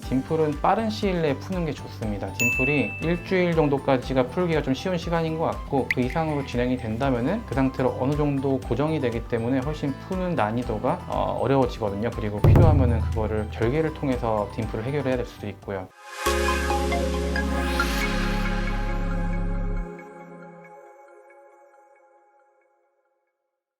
딤플은 빠른 시일 내에 푸는 게 좋습니다. 딤플이 일주일 정도까지가 풀기가 좀 쉬운 시간인 것 같고, 그 이상으로 진행이 된다면은 그 상태로 어느 정도 고정이 되기 때문에 훨씬 푸는 난이도가 어려워지거든요. 그리고 필요하면은 그거를 절개를 통해서 딤플을 해결해야 될 수도 있고요.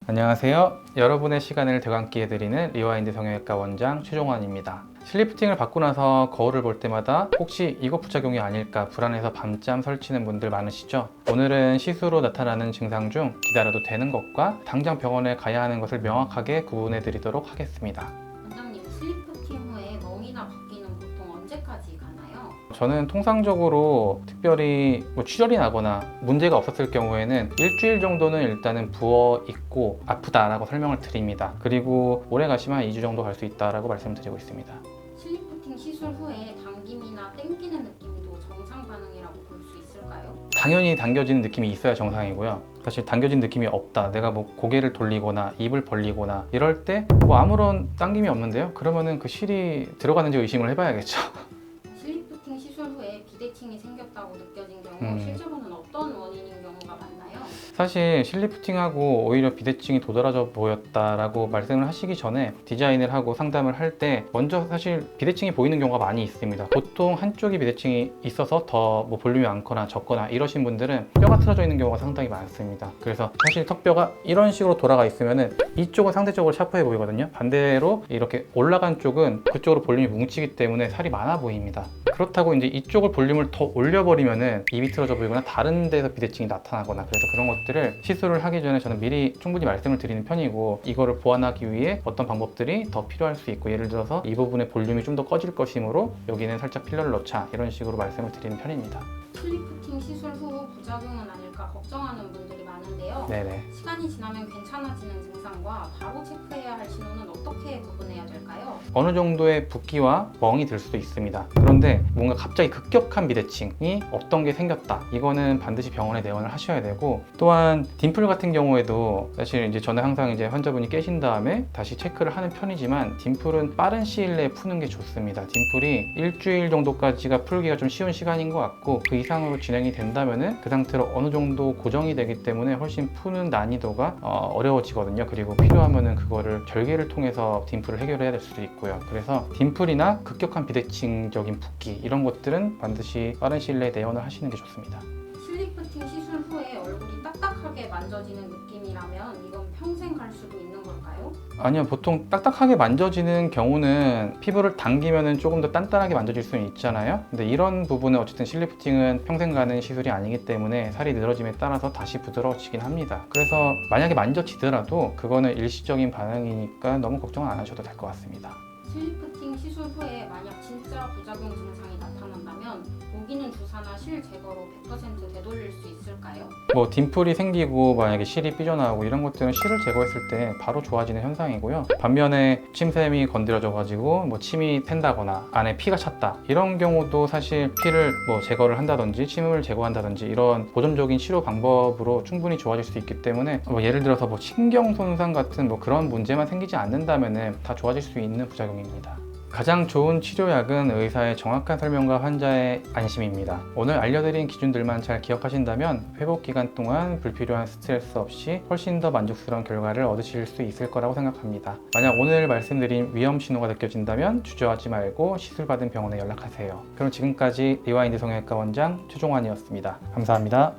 안녕하세요. 여러분의 시간을 되감게 해드리는 리와인드 성형외과 원장 최종환입니다. 실리프팅을 받고 나서 거울을 볼 때마다 혹시 이거 부작용이 아닐까 불안해서 밤잠 설치는 분들 많으시죠? 오늘은 시수로 나타나는 증상 중 기다려도 되는 것과 당장 병원에 가야 하는 것을 명확하게 구분해 드리도록 하겠습니다. 원장님, 슬리프팅 후에 멍이나 바뀌는 보통 언제까지 가나요? 저는 통상적으로 특별히 출혈이 나거나 문제가 없었을 경우에는 일주일 정도는 일단은 부어 있고 아프다라고 설명을 드립니다. 그리고 오래 가시면 2주 정도 갈 수 있다라고 말씀드리고 있습니다. 슬리프팅 시술 후에 당김이나 땡기는 느낌도 정상 반응이라고 볼 수 있을까요? 당연히 당겨지는 느낌이 있어야 정상이고요. 사실 당겨진 느낌이 없다, 내가 고개를 돌리거나 입을 벌리거나 이럴 때 아무런 당김이 없는데요? 그러면은 그 실이 들어가는지 의심을 해봐야겠죠. 슬리프팅 시술 후에 비대칭이 생겼다고 느껴진 경우 실제로는 어떤 원인인 경우가 많나요? 사실 실리프팅하고 오히려 비대칭이 도드라져 보였다라고 말씀을 하시기 전에 디자인을 하고 상담을 할 때 먼저 사실 비대칭이 보이는 경우가 많이 있습니다. 보통 한쪽이 비대칭이 있어서 더 볼륨이 많거나 적거나 이러신 분들은 뼈가 틀어져 있는 경우가 상당히 많습니다. 그래서 사실 턱뼈가 이런 식으로 돌아가 있으면은 이쪽은 상대적으로 샤프해 보이거든요. 반대로 이렇게 올라간 쪽은 그쪽으로 볼륨이 뭉치기 때문에 살이 많아 보입니다. 그렇다고 이제 이쪽을 볼륨을 더 올려버리면은 입이 틀어져 보이거나 다른 데서 비대칭이 나타나거나, 그래서 그런 것들을 시술을 하기 전에 저는 미리 충분히 말씀을 드리는 편이고, 이거를 보완하기 위해 어떤 방법들이 더 필요할 수 있고, 예를 들어서 이 부분의 볼륨이 좀 더 꺼질 것이므로 여기는 살짝 필러를 넣자, 이런 식으로 말씀을 드리는 편입니다. 슬리프팅 시술 후 부작용은 아닐까 걱정하는 분들이 많은데요. 네네. 시간이 지나면 괜찮아지는 증상과 바로 체크해야 할 신호는 어떻게 구분해야 될까요? 어느 정도의 붓기와 멍이 들 수도 있습니다. 그런데 뭔가 갑자기 급격한 비대칭이 어떤 게 생겼다, 이거는 반드시 병원에 내원을 하셔야 되고, 또한 딤플 같은 경우에도 사실 이제 저는 항상 이제 환자분이 깨신 다음에 다시 체크를 하는 편이지만, 딤플은 빠른 시일 내에 푸는 게 좋습니다. 딤플이 일주일 정도까지가 풀기가 좀 쉬운 시간인 것 같고, 그 이상으로 진행이 된다면은 그 상태로 어느 정도 고정이 되기 때문에 훨씬 푸는 난이도가 어려워지거든요. 그리고 필요하면은 그거를 절개를 통해서 딤플을 해결해야 될 수도 있고요. 그래서 딤플이나 급격한 비대칭적인 붓기, 이런 것들은 반드시 빠른 시일 내에 내원을 하시는 게 좋습니다. 슬리프팅 시술 후에 얼굴이 딱딱하게 만져지는 느낌이라면 이건 평생 갈 수도 있는 걸까요? 아니요, 보통 딱딱하게 만져지는 경우는 피부를 당기면은 조금 더 단단하게 만져질 수는 있잖아요. 근데 이런 부분은 어쨌든 실리프팅은 평생 가는 시술이 아니기 때문에 살이 늘어짐에 따라서 다시 부드러워지긴 합니다. 그래서 만약에 만져지더라도 그거는 일시적인 반응이니까 너무 걱정은 안 하셔도 될 것 같습니다. 슬리프팅 시술 후에 만약 진짜 부작용 증상이 나타난다면 녹이는 주사나 실 제거로 100% 되돌릴 수 있을까요? 딤플이 생기고 만약에 실이 삐져나오고 이런 것들은 실을 제거했을 때 바로 좋아지는 현상이고요. 반면에 침샘이 건드려져 가지고 침이 샌다거나 안에 피가 찼다, 이런 경우도 사실 피를 제거를 한다든지 침을 제거한다든지 이런 보존적인 치료 방법으로 충분히 좋아질 수 있기 때문에, 예를 들어서 신경 손상 같은 그런 문제만 생기지 않는다면은 다 좋아질 수 있는 부작용입니다. 가장 좋은 치료약은 의사의 정확한 설명과 환자의 안심입니다. 오늘 알려드린 기준들만 잘 기억하신다면 회복 기간 동안 불필요한 스트레스 없이 훨씬 더 만족스러운 결과를 얻으실 수 있을 거라고 생각합니다. 만약 오늘 말씀드린 위험 신호가 느껴진다면 주저하지 말고 시술받은 병원에 연락하세요. 그럼 지금까지 리와인드 성형외과 원장 최종환이었습니다. 감사합니다.